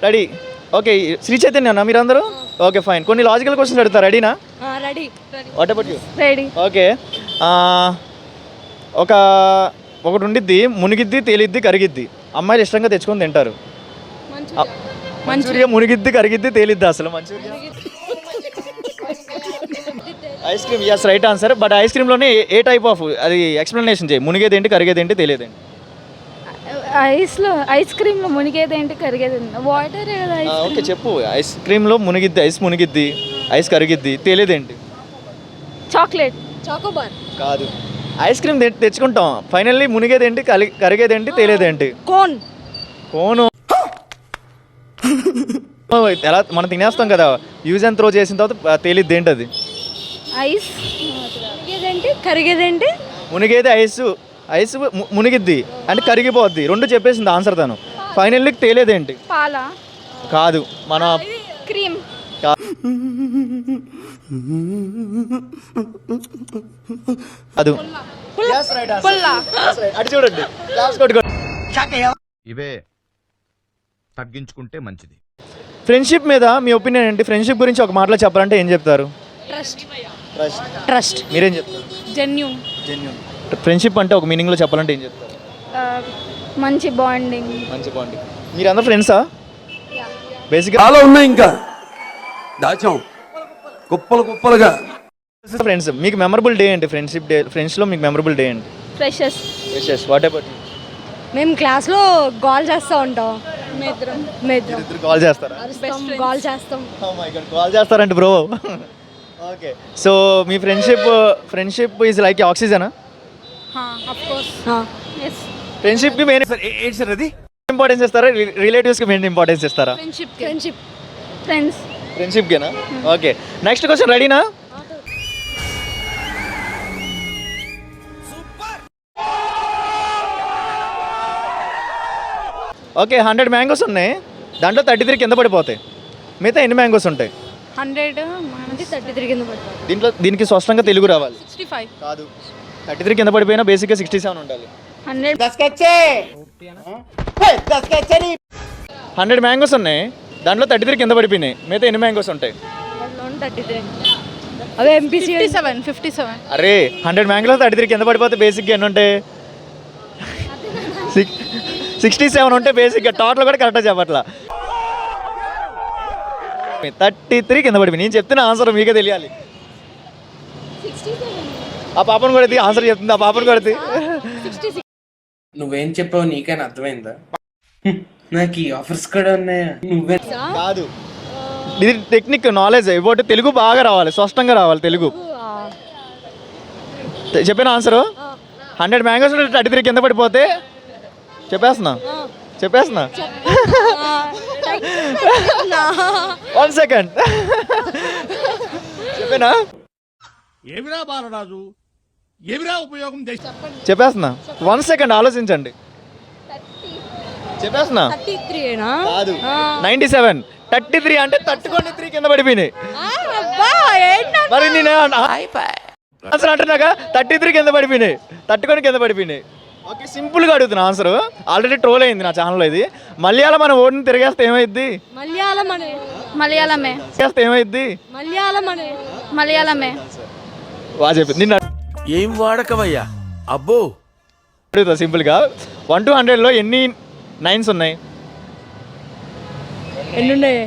Ready. Okay, Sri చైతన్యనా మీరందరూ? Okay fine. కొన్ని లాజికల్ క్వశ్చన్స్ అడుగుతారు, రెడీనా? Ready. What about you? Ready. Okay, ఒకటి ఉండిద్ది, మునిగిద్ది, తేలిద్ది, కరిగిద్ది. అమ్మాయిలు ఇష్టంగా తెచ్చుకొని తింటారు. మంచూరియా మునిగిద్ది, కరిగిద్ది, తేలిద్ది. అసలు manchurian ice cream. Yes, right answer. But ice క్రీమ్లోనే ఏ టైప్ ఆఫ్ అది ఎక్స్ప్లెనేషన్ చేయి. మునిగేదేంటి, కరిగేదేంటి, తెలియదేంటి? ఐస్ క్రీమ్లో మునిగేదేంటి, కరిగేదేంటి? వాటర్. ఓకే చెప్పు. ఐస్ క్రీమ్లో మునిగిద్ది, ఐస్ మునిగిద్ది, ఐస్ కరిగిద్ది, తెలియదేంటి? చాక్లెట్. చాకోబార్. కాదు. ఐస్ క్రీమ్ తెచ్చుకుంటాం, ఫైనల్లీ మునిగేదేంటి, కరిగేదేంటి, తెలియదేంటి? కోన్. కోను. ఎలా మనం తినేస్తాం కదా, యూజ్ అండ్ త్రో చేసిన తర్వాత తేలిద్ది ఏంటి అది? ఐస్. మునిగేదేంటి, కరిగేదేంటి? మునిగేది ఐస్. ఐస్ మునిగిద్ది అంటే కరిగిపోద్ది. రెండు చెప్పేసింది ఆన్సర్ తను. ఫైనల్లీ తేలేదేంటి? పాల. కాదు, మన క్రీమ్. కాదు. అటు చూడండి. ఇవే తగ్గించుకుంటే మంచిది. ఫ్రెండ్షిప్ మీద మీ ఒపీనియన్ ఏంటి? ఫ్రెండ్షిప్ గురించి ఒక మాటలో చెప్పాలంటే ఏం చెప్తారు? ట్రస్ట్. మీరేం చెప్తారు? జెన్యూన్. ఫ్రెండ్షిప్ అంటే ఒక మీనింగ్లో చెప్పాలంటే ఏం చెప్తారు? మంచి బాండింగ్. మీరందరూ ఫ్రెండ్సా? బేసిక్గా చాలా ఉన్నాయి, ఇంకా దాచాం కుప్పలుగా. ఫ్రెండ్స్. మీకు మెమరబుల్ డే ఏంటి? ఫ్రెండ్షిప్ డే, ఫ్రెండ్స్లో మీకు మెమరబుల్ డే ఏంటి? ఫ్రెషర్స్. What about you? మేము క్లాస్లో కాల్ చేస్తూ ఉంటాం. ఇద్దరు కాల్ చేస్తారా? కాల్ చేస్తాం. కాల్ చేస్తారంటే బ్రో. ఓకే, సో మీ ఫ్రెండ్షిప్ ఈజ్ లైక్ ఆక్సిజనా? ఫ్రెండ్షిప్కి మెయిన్ ఏంటి సార్ అది ఇంపార్టెన్స్ ఇస్తారా? రిలేటివ్స్కి మెయిన్ ఇంపార్టెన్స్ ఇస్తారా? ఫ్రెండ్షిప్కేనా? Okay, next question. రెడీనా? ఓకే, 100 మ్యాంగోస్ ఉన్నాయి, దాంట్లో 33 కింద పడిపోతాయి. మిగతా ఎన్ని మ్యాంగోస్ ఉంటాయి? 100 33 కింద పడిపోతాయి. దీనికి స్పష్టంగా తెలుగు రావాలి. 65. కాదు, 33 కింద పడిపోయినా బేసిక్గా 67 ఉండాలి. 100 మ్యాంగోస్ ఉన్నాయి, దాంట్లో 33 కింద పడిపోయినాయి. మిగతా ఎన్ని మ్యాంగోస్ ఉంటాయి? 33. అదే ఎంపీసీ 57. అరే 100 మ్యాంగోస్ 33 కింద పడిపోతే బేసిక్గా ఎన్ని ఉంటాయి? 67 ఉంటే బేసిక్గా. టోటల్ కూడా కరెక్ట్గా చెప్పట్లా. 33 కింద పడిపోయి. నేను చెప్తున్న ఆన్సర్ మీకే తెలియాలి. ఆ పాపను కూడా ఆన్సర్ చెప్తుంది. ఆ పాపను కూడా నువ్వేం చెప్పావు నీకైనా అర్థమైందా? నాకు ఈ ఆఫర్స్ కూడా ఉన్నాయా? నువ్వే కాదు, ఇది టెక్నిక్ నాలెడ్జ్. ఇవ్వటి తెలుగు బాగా రావాలి, స్పష్టంగా రావాలి తెలుగు. చెప్పిన ఆన్సరు 100 మ్యాంగోస్ 33 కింద పడిపోతే చెప్పేస్తున్నా. 1 సెకండ్. చెప్పేనా? ఏమిరా బాలరాజు, ఏమిరా ఉపయోగం? చెప్పేస్తున్నా. 1 సెకండ్ ఆలోచించండి. చెప్పేస్తున్నా. 97. 33 అంటే 33 కింద పడిపోయినాయి. మరి నేను ఆన్సర్ అంటున్నాగా 33 కింద పడిపోయినాయి, 30 కింద పడిపోయినాయి. ఓకే, సింపుల్గా అడుగుతున్నా ఆన్సర్. ఆల్రెడీ ట్రోల్ అయింది నా ఛానల్లో ఇది. మలయాళం మన ఓడిని తిరిగేస్తే ఏమైద్ది? మలయాళమే. ఏమైద్ది? మలయాళమే. బాగా చెప్పింది. నిన్న ఏం వాడకవయ్యా అబ్బో. అడుగుతా సింపుల్గా. 1 to 100లో ఎన్ని 9s ఉన్నాయి? ఎన్ని ఉన్నాయి?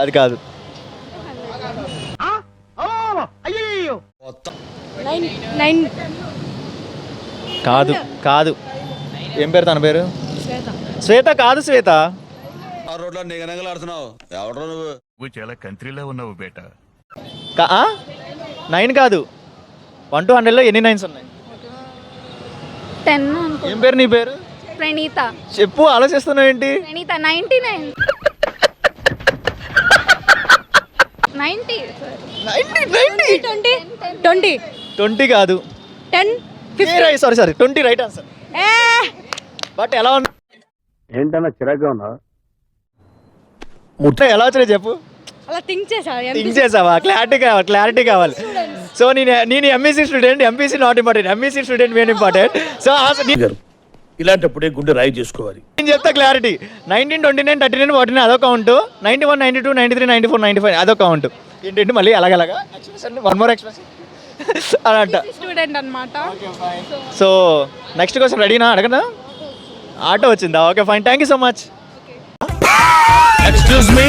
అది కాదు. 9. కాదు. ఏం పేరు తన పేరు? శ్వేత. కాదు శ్వేత. రోడ్లో నిగనగలాడుతున్నావు ఎవడో నువ్వు చాలా కంట్రీలో ఉన్నావు బేట. 9 కాదు. 1 to 100లో ఎన్ని 9s ఉన్నాయి? 10. ఏం పేరు నీ పేరు? ప్రణీత. చెప్పు, ఆలోచిస్తున్నావు ఏంటి? ప్రణీత. 99. 90. 20 కాదు. 10. Sorry 20 right answer. బట్ ఎలా ఉంది? ఏంటన్నా చిరాగ్గా ఉన్నా? ముట్ట ఎలా వచ్చినా చెప్పు. అలా థింక్ చేసావా? క్లారిటీ కావాలి. సో నేను MEC student. MPC not important, MEC student main important. So ఇలాంటప్పుడే గుండె రాయి చేసుకోవాలి. నేను చెప్తా క్లారిటీ. 19, 29, 39, 49 అదొక కౌంట్. 91, 92, 93, 94, 95 అదొక కౌంట్. ఏంటంటే మళ్ళీ అలాగలాగా ఎక్స్ప్రెషన్, వన్ మోర్ ఎక్స్ప్రెషన్ అలా అంట. స్టూడెంట్ అన్నమాట. సో నెక్స్ట్ క్వశ్చన్ రెడీనా? అడగనా? ఆటో వచ్చిందా? Okay fine, thank you so much. Excuse me